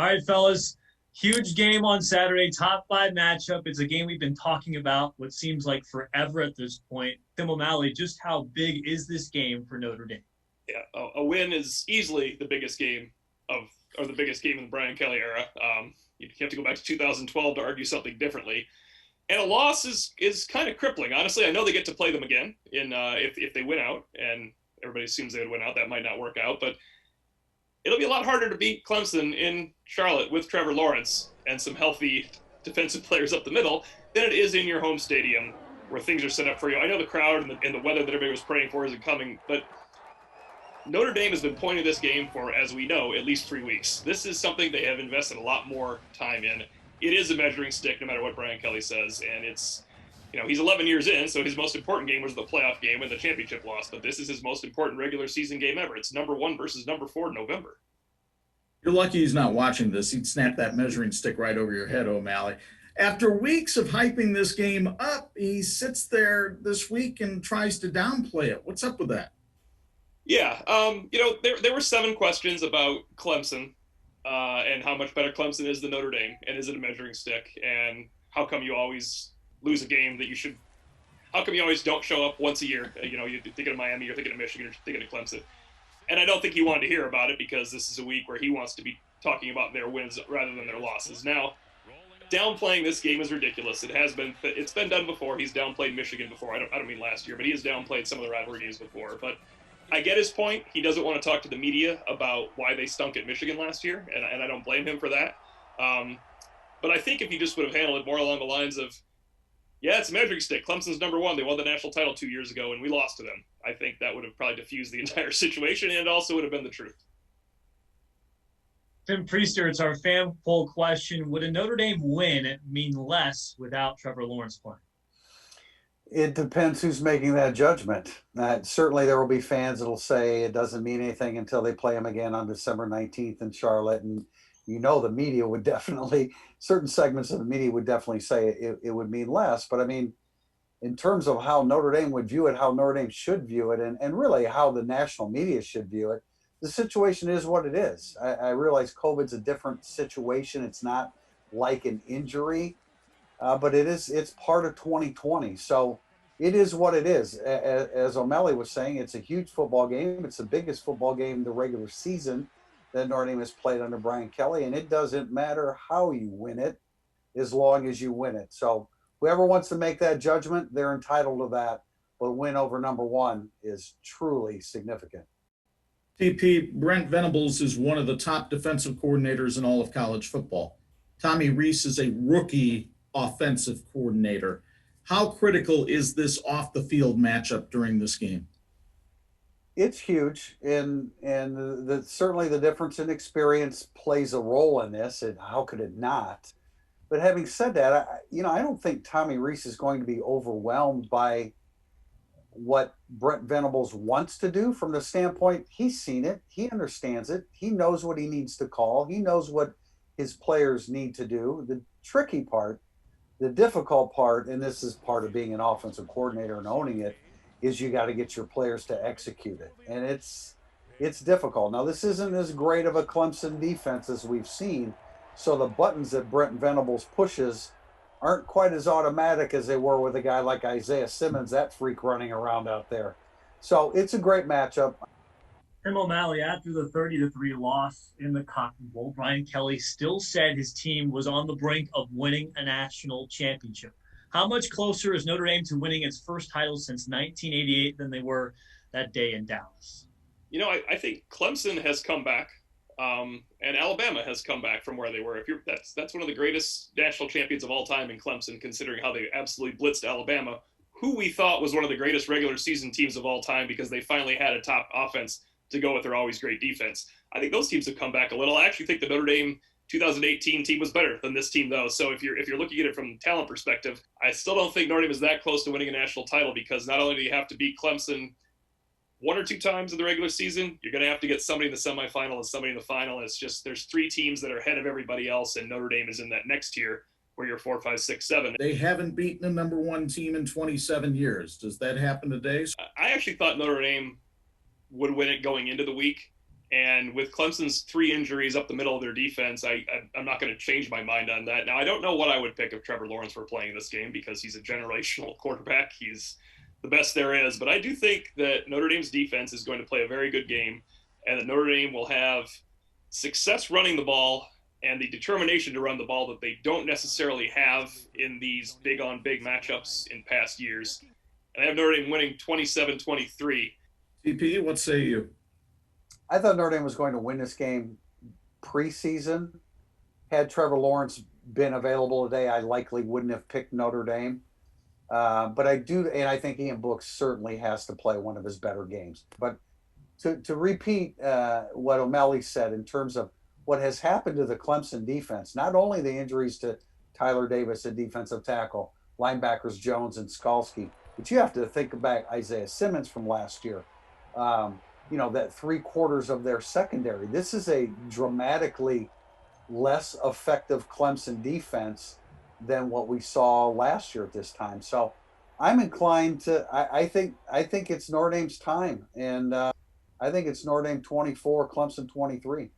right, fellas. Huge game on Saturday, top five matchup. It's a game we've been talking about what seems like forever at this point. Tim O'Malley, just how big is this game for Notre Dame? Yeah, a win is easily the biggest game or the biggest game in the Brian Kelly era. You have to go back to 2012 to argue something differently. And a loss is kind of crippling. Honestly, I know they get to play them again if they win out, and everybody assumes they would win out. That might not work out, but it'll be a lot harder to beat Clemson in Charlotte with Trevor Lawrence and some healthy defensive players up the middle than it is in your home stadium where things are set up for you. I know the crowd and the weather that everybody was praying for isn't coming, but Notre Dame has been pointing this game for, as we know, at least 3 weeks. This is something they have invested a lot more time in. It is a measuring stick, no matter what Brian Kelly says, and it's, he's 11 years in, so his most important game was the playoff game and the championship loss, but this is his most important regular season game ever. It's number 1 versus number 4 in November. You're lucky he's not watching this. He'd snap that measuring stick right over your head, O'Malley. After weeks of hyping this game up, he sits there this week and tries to downplay it. What's up with that? Yeah, there were 7 questions about Clemson and how much better Clemson is than Notre Dame, and is it a measuring stick, and how come you always lose a game that you should, how come you always don't show up once a year? You're thinking of Miami, you're thinking of Michigan, you're thinking of Clemson. And I don't think he wanted to hear about it because this is a week where he wants to be talking about their wins rather than their losses. Now, downplaying this game is ridiculous. It's been done before. He's downplayed Michigan before. I don't mean last year, but he has downplayed some of the rivalry games before. But I get his point. He doesn't want to talk to the media about why they stunk at Michigan last year, and I don't blame him for that. But I think if he just would have handled it more along the lines of, yeah, it's a measuring stick. Clemson's number 1. They won the national title 2 years ago, and we lost to them. I think that would have probably diffused the entire situation, and it also would have been the truth. Tim Prister, it's our fan poll question. Would a Notre Dame win mean less without Trevor Lawrence playing? It depends who's making that judgment. Certainly there will be fans that will say it doesn't mean anything until they play him again on December 19th in Charlotte. And the media would definitely, certain segments of the media would definitely say it would mean less. But I mean, in terms of how Notre Dame would view it, how Notre Dame should view it, and really how the national media should view it, the situation is what it is. I realize COVID's a different situation. It's not like an injury. But it's part of 2020. So it is what it is. As O'Malley was saying, it's a huge football game. It's the biggest football game in the regular season that Notre Dame has played under Brian Kelly. And it doesn't matter how you win it as long as you win it. So whoever wants to make that judgment, they're entitled to that. But win over number 1 is truly significant. TP, Brent Venables is one of the top defensive coordinators in all of college football. Tommy Rees is a rookie offensive coordinator. How critical is this off the field matchup during this game? It's huge, and certainly the difference in experience plays a role in this, and how could it not? But having said that, I don't think Tommy Rees is going to be overwhelmed by what Brent Venables wants to do from the standpoint he's seen it, he understands it, he knows what he needs to call, he knows what his players need to do. The tricky part, the difficult part, and this is part of being an offensive coordinator and owning it, is you got to get your players to execute it. And it's difficult. Now, this isn't as great of a Clemson defense as we've seen, so the buttons that Brent Venables pushes aren't quite as automatic as they were with a guy like Isaiah Simmons, that freak running around out there. So it's a great matchup. Tim O'Malley, after the 30-3 loss in the Cotton Bowl, Brian Kelly still said his team was on the brink of winning a national championship. How much closer is Notre Dame to winning its first title since 1988 than they were that day in Dallas? I think Clemson has come back, and Alabama has come back from where they were. That's one of the greatest national champions of all time in Clemson, considering how they absolutely blitzed Alabama, who we thought was one of the greatest regular season teams of all time because they finally had a top offense to go with their always great defense. I think those teams have come back a little. I actually think the Notre Dame 2018 team was better than this team, though. So if you're looking at it from a talent perspective, I still don't think Notre Dame is that close to winning a national title because not only do you have to beat Clemson 1 or 2 times in the regular season, you're going to have to get somebody in the semifinal and somebody in the final. It's just there's 3 teams that are ahead of everybody else, and Notre Dame is in that next tier where you're 4, 5, 6, 7. They haven't beaten a number 1 team in 27 years. Does that happen today? I actually thought Notre Dame would win it going into the week. And with Clemson's 3 injuries up the middle of their defense, I'm not going to change my mind on that. Now, I don't know what I would pick if Trevor Lawrence were playing this game because he's a generational quarterback. He's the best there is. But I do think that Notre Dame's defense is going to play a very good game and that Notre Dame will have success running the ball and the determination to run the ball that they don't necessarily have in these big-on-big matchups in past years. And I have Notre Dame winning 27-23. TP, what say you? I thought Notre Dame was going to win this game preseason. Had Trevor Lawrence been available today, I likely wouldn't have picked Notre Dame. But I do, and I think Ian Book certainly has to play one of his better games. But to repeat what O'Malley said in terms of what has happened to the Clemson defense, not only the injuries to Tyler Davis at defensive tackle, linebackers Jones and Skalski, but you have to think back Isaiah Simmons from last year. That 3/4 of their secondary. This is a dramatically less effective Clemson defense than what we saw last year at this time. So I'm inclined to, I think it's Notre Dame's time. And I think it's Notre Dame 24, Clemson 23.